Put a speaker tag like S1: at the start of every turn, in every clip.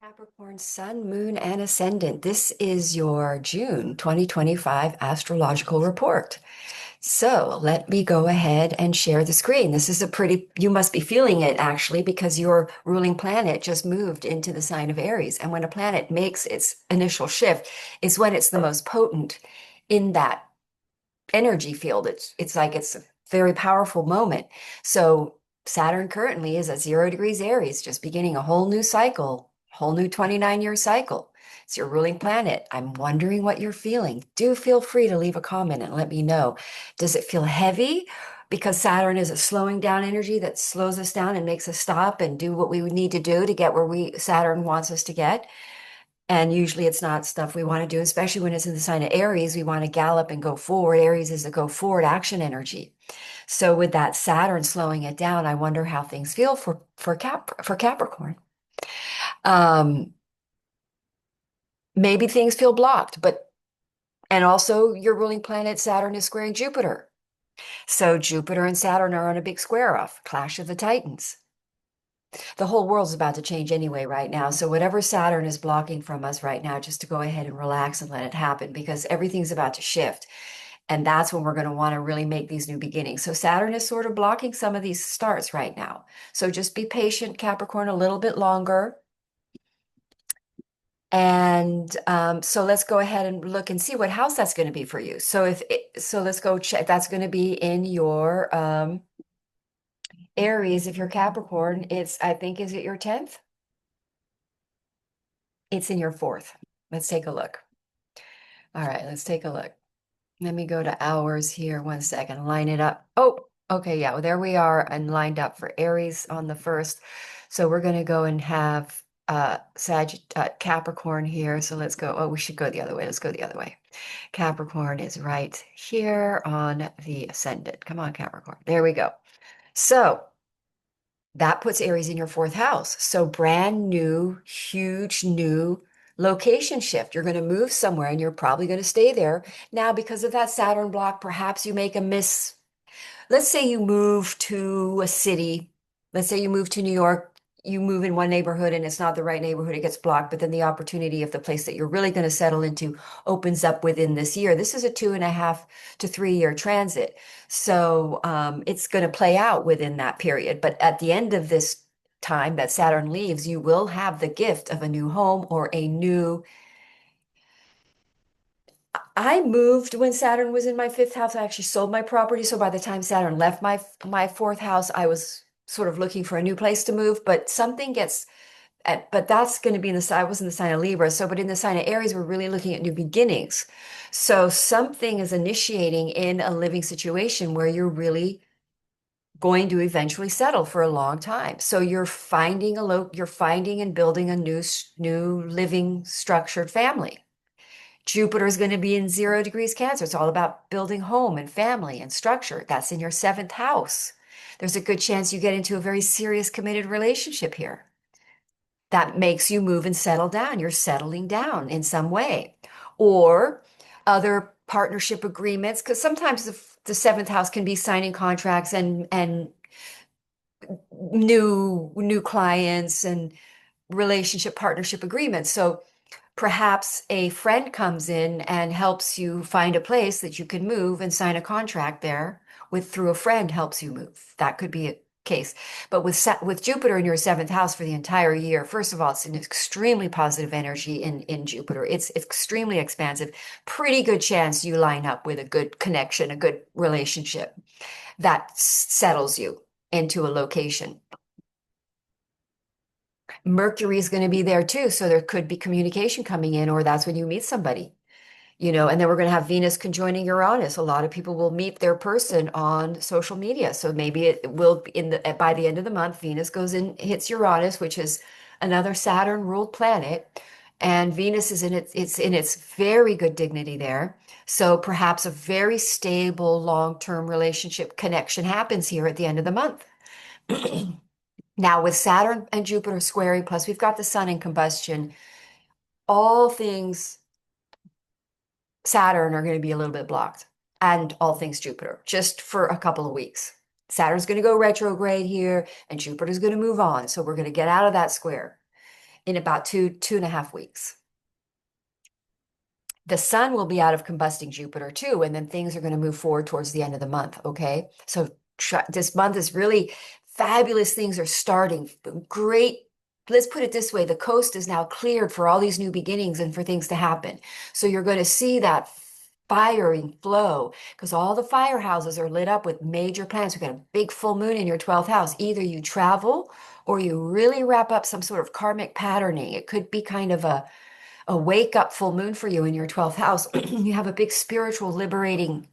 S1: Capricorn Sun, Moon, and Ascendant. This is your June 2025 astrological report. So let me go ahead and share the screen. This is you must be feeling it actually because your ruling planet just moved into the sign of Aries. And when a planet makes its initial shift, is when it's the most potent in that energy field. It's a very powerful moment. So Saturn currently is at 0 degrees Aries, just beginning a whole new cycle, whole new 29-year cycle. It's your ruling planet. I'm wondering what you're feeling. Do feel free to leave a comment and let me know. Does it feel heavy? Because Saturn is a slowing down energy that slows us down and makes us stop and do what we would need to do to get where Saturn wants us to get. And usually it's not stuff we want to do, especially when it's in the sign of Aries. We want to gallop and go forward. Aries is a go forward action energy. So with that Saturn slowing it down, I wonder how things feel for Capricorn. Um, Maybe things feel blocked, but and also your ruling planet Saturn is squaring Jupiter. So Jupiter and Saturn are on a big square off, clash of the Titans. The whole world's about to change anyway right now. So whatever Saturn is blocking from us right now, just to go ahead and relax and let it happen because everything's about to shift. And that's when we're going to want to really make these new beginnings. So Saturn is sort of blocking some of these starts right now. So just be patient, Capricorn, a little bit longer. And so let's go ahead and look and see what house that's going to be for you. So let's go check. That's going to be in your Aries. If you're Capricorn, I think, is it your 10th? It's in your fourth. Let's take a look. All right, let's take a look. Let me go to hours here. 1 second, line it up. Oh, okay, yeah, well, there we are and lined up for Aries on the first. So we're going to go and have Capricorn here. So let's go. Oh, we should go the other way. Let's go the other way. Capricorn is right here on the ascendant. Come on, Capricorn. There we go. So that puts Aries in your fourth house. So brand new, huge new location shift. You're going to move somewhere and you're probably going to stay there. Now, because of that Saturn block, perhaps you make a miss. Let's say you move to a city. Let's say you move to New York. You move in one neighborhood and it's not the right neighborhood. It gets blocked. But then the opportunity of the place that you're really going to settle into opens up within this year. This is a 2.5 to 3 year transit. So it's going to play out within that period. But at the end of this time that Saturn leaves, you will have the gift of a new home or a new. I moved when Saturn was in my fifth house. I actually sold my property. So by the time Saturn left my fourth house, I was sort of looking for a new place to move. But but that's going to be in the sign. I was in the sign of Libra. So, but in the sign of Aries, we're really looking at new beginnings. So something is initiating in a living situation where you're really going to eventually settle for a long time. So you're finding and building a new living structured family. Jupiter is going to be in 0 degrees Cancer. It's all about building home and family and structure. That's in your seventh house. There's a good chance you get into a very serious committed relationship here. That makes you move and settle down. You're settling down in some way. Or other partnership agreements, because sometimes the seventh house can be signing contracts and new clients and relationship partnership agreements. So perhaps a friend comes in and helps you find a place that you can move and sign a contract there through a friend helps you move. That could be a case. But with Jupiter in your seventh house for the entire year, first of all, it's an extremely positive energy in Jupiter. It's extremely expansive. Pretty good chance you line up with a good connection, a good relationship that settles you into a location. Mercury is going to be there too, so there could be communication coming in, or that's when you meet somebody, and then we're going to have Venus conjoining Uranus. A lot of people will meet their person on social media. So maybe it will be by the end of the month, Venus goes in, hits Uranus, which is another Saturn ruled planet. And Venus is it's in its very good dignity there. So perhaps a very stable long-term relationship connection happens here at the end of the month. Now, with Saturn and Jupiter squaring, plus we've got the sun in combustion, all things Saturn are going to be a little bit blocked, and all things Jupiter, just for a couple of weeks. Saturn's going to go retrograde here, and Jupiter's going to move on. So we're going to get out of that square. in about 2.5 weeks. The sun will be out of combusting Jupiter too, and then things are going to move forward towards the end of the month. Okay. So this month is really fabulous. Things are starting. Great. Let's put it this way. The coast is now cleared for all these new beginnings and for things to happen. So you're going to see that firing flow because all the firehouses are lit up with major planets. We've got a big full moon in your 12th house. Either you travel or you really wrap up some sort of karmic patterning. It could be kind of a wake up full moon for you in your 12th house. You have a big spiritual liberating.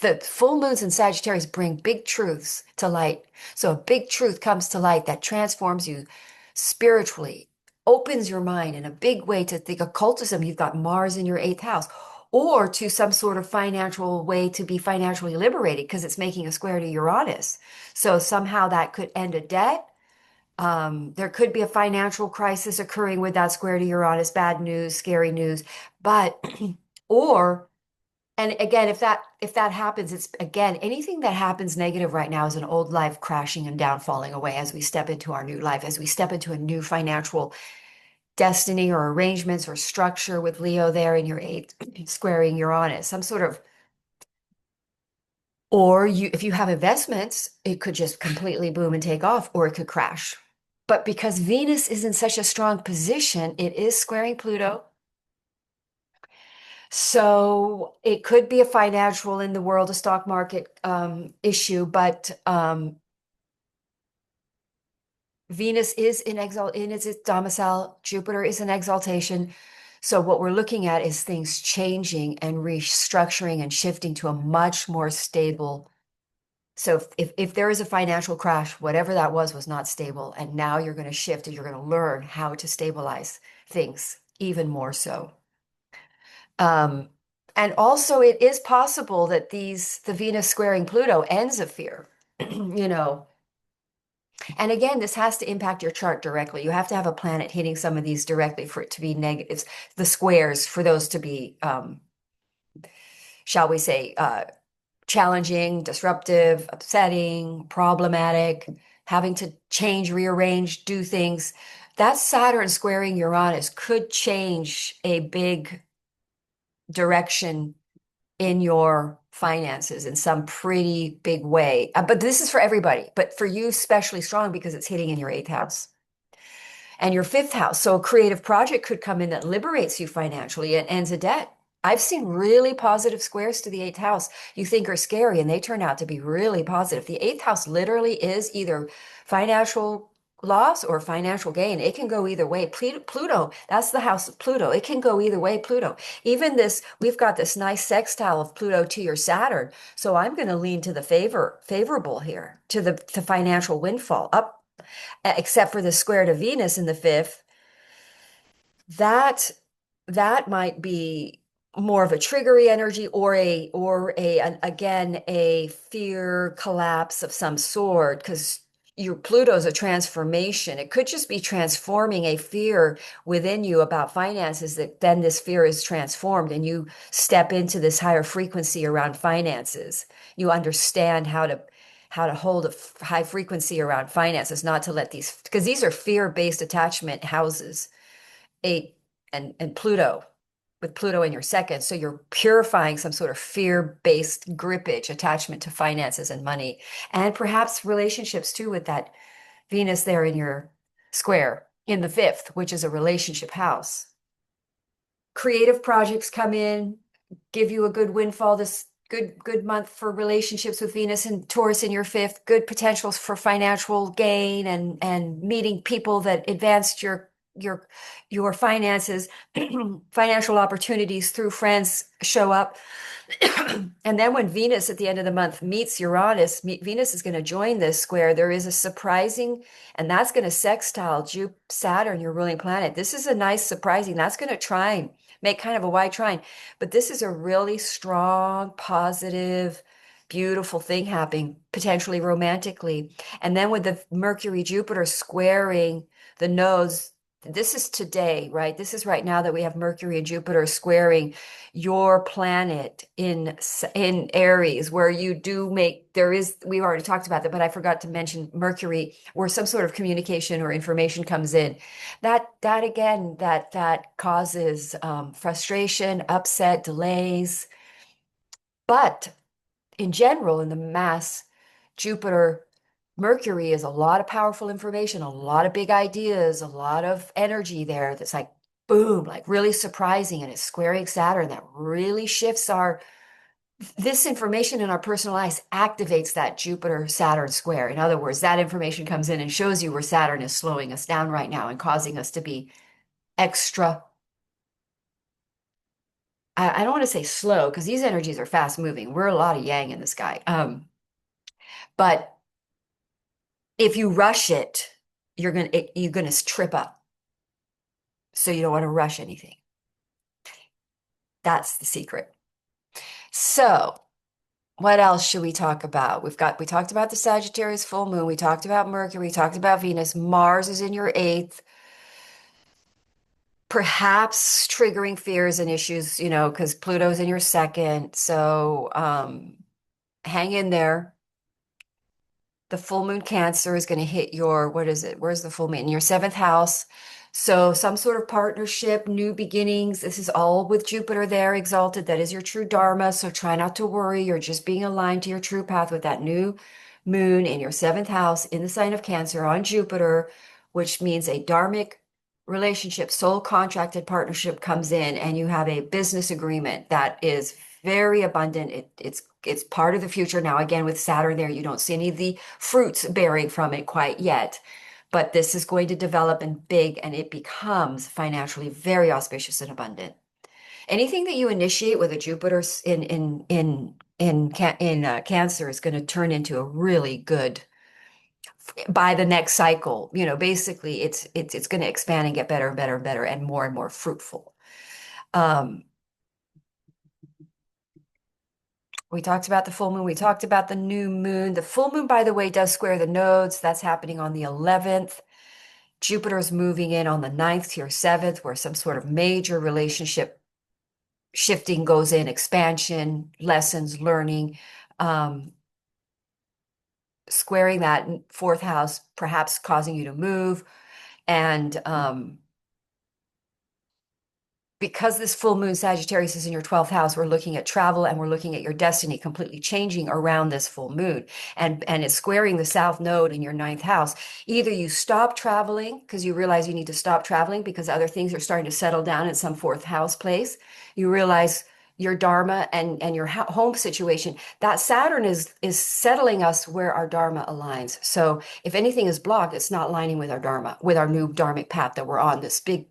S1: The full moons in Sagittarius bring big truths to light. So a big truth comes to light that transforms you spiritually, opens your mind in a big way to think occultism. You've got Mars in your 8th house, or to some sort of financial way to be financially liberated because it's making a square to Uranus. So somehow that could end a debt. There could be a financial crisis occurring with that square to Uranus, bad news, scary news, but or and again, if that happens, it's again anything that happens negative right now is an old life crashing and down, falling away as we step into our new life, as we step into a new financial destiny or arrangements or structure with Leo there in your eighth, squaring Uranus, some sort of or you, if you have investments, it could just completely boom and take off, or it could crash. But because Venus is in such a strong position, it is squaring Pluto. So it could be a financial in the world, a stock market issue, but Venus is in exalt in its domicile. Jupiter is in exaltation. So what we're looking at is things changing and restructuring and shifting to a much more stable. So if there is a financial crash, whatever that was not stable. And now you're going to shift and you're going to learn how to stabilize things even more so. Um, and also it is possible that the Venus squaring Pluto ends a fear, you know. And again, this has to impact your chart directly. You have to have a planet hitting some of these directly for it to be negatives, the squares for those to be, shall we say, challenging, disruptive, upsetting, problematic, having to change, rearrange, do things. That Saturn squaring Uranus could change a big direction in your finances in some pretty big way. But this is for everybody, but for you, especially strong because it's hitting in your 8th house and your 5th house. So a creative project could come in that liberates you financially and ends a debt. I've seen really positive squares to the 8th house you think are scary, and they turn out to be really positive. The 8th house literally is either financial loss or financial gain. It can go either way. Pluto, that's the house of Pluto. It can go either way, Pluto. Even this, we've got this nice sextile of Pluto to your Saturn. So I'm going to lean to the favorable here, to the financial windfall up, except for the square to Venus in the 5th. That that might be more of a triggery energy again a fear collapse of some sort because your Pluto's a transformation. It could just be transforming a fear within you about finances that then this fear is transformed and you step into this higher frequency around finances. You understand how to hold a high frequency around finances, not to let these because these are fear-based attachment houses. 8 and Pluto, with Pluto in your second. So you're purifying some sort of fear-based grippage, attachment to finances and money, and perhaps relationships too, with that Venus there in your square in the 5th, which is a relationship house. Creative projects come in, give you a good windfall this good month for relationships with Venus and Taurus in your 5th, good potentials for financial gain and meeting people that advanced your finances. Financial opportunities through friends show up. And then when Venus at the end of the month meets Uranus, Venus is going to join this square. There is a surprising, and that's going to sextile Saturn, your ruling planet. This is a nice surprising. That's going to trine, make kind of a wide trine. But this is a really strong, positive, beautiful thing happening, potentially romantically. And then with the Mercury Jupiter squaring the nodes, this is today, right? This is right now that we have Mercury and Jupiter squaring your planet in Aries, where you do make there is we've already talked about that, but I forgot to mention Mercury, where some sort of communication or information comes in. That again, that causes frustration, upset, delays. But in general, in the mass, Jupiter, Mercury is a lot of powerful information, a lot of big ideas, a lot of energy there that's like boom, like really surprising. And it's squaring Saturn that really shifts this information in our personal lives activates that Jupiter Saturn square. In other words, that information comes in and shows you where Saturn is slowing us down right now and causing us to be extra. I don't want to say slow because these energies are fast moving. We're a lot of yang in the sky. But if you rush it, you're gonna trip up. So you don't want to rush anything. That's the secret. So what else should we talk about? We talked about the Sagittarius full moon. We talked about Mercury. We talked about Venus. Mars is in your eighth, perhaps triggering fears and issues, because Pluto's in your second. So hang in there. The full moon Cancer is going to hit your, what is it? Where's the full moon? In your seventh house. So some sort of partnership, new beginnings. This is all with Jupiter there exalted. That is your true Dharma. So try not to worry. You're just being aligned to your true path with that new moon in your seventh house in the sign of Cancer on Jupiter, which means a dharmic relationship, soul contracted partnership comes in, and you have a business agreement that is very abundant. It's part of the future. Now, again, with Saturn there, you don't see any of the fruits bearing from it quite yet, but this is going to develop and big, and it becomes financially very auspicious and abundant. Anything that you initiate with a Jupiter in Cancer is going to turn into a really good by the next cycle. Basically, it's going to expand and get better and better and better and more fruitful. Um, We talked about the full moon. We talked about the new moon. The full moon, by the way, does square the nodes. That's happening on the 11th. Jupiter's moving in on the 9th to your 7th, where some sort of major relationship shifting goes in, expansion, lessons, learning, squaring that fourth house, perhaps causing you to move. And because this full moon Sagittarius is in your 12th house, we're looking at travel and we're looking at your destiny completely changing around this full moon. And it's squaring the south node in your ninth house. Either you stop traveling because you realize you need to stop traveling because other things are starting to settle down in some fourth house place. You realize your dharma and your home situation, that Saturn is settling us where our dharma aligns. So if anything is blocked, it's not aligning with our dharma, with our new dharmic path that we're on, this big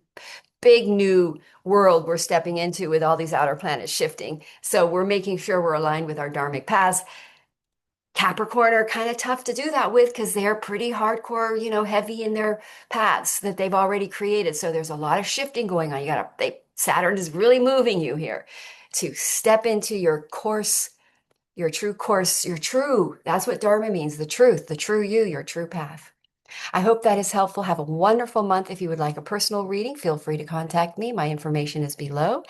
S1: new world we're stepping into with all these outer planets shifting. So we're making sure we're aligned with our dharmic paths. Capricorn are kind of tough to do that with because they're pretty hardcore, heavy in their paths that they've already created. So there's a lot of shifting going on. Saturn is really moving you here to step into your course, your true course, that's what dharma means, the truth, the true you, your true path. I hope that is helpful. Have a wonderful month. If you would like a personal reading, feel free to contact me. My information is below.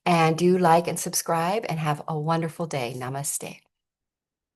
S1: And do like and subscribe and have a wonderful day. Namaste.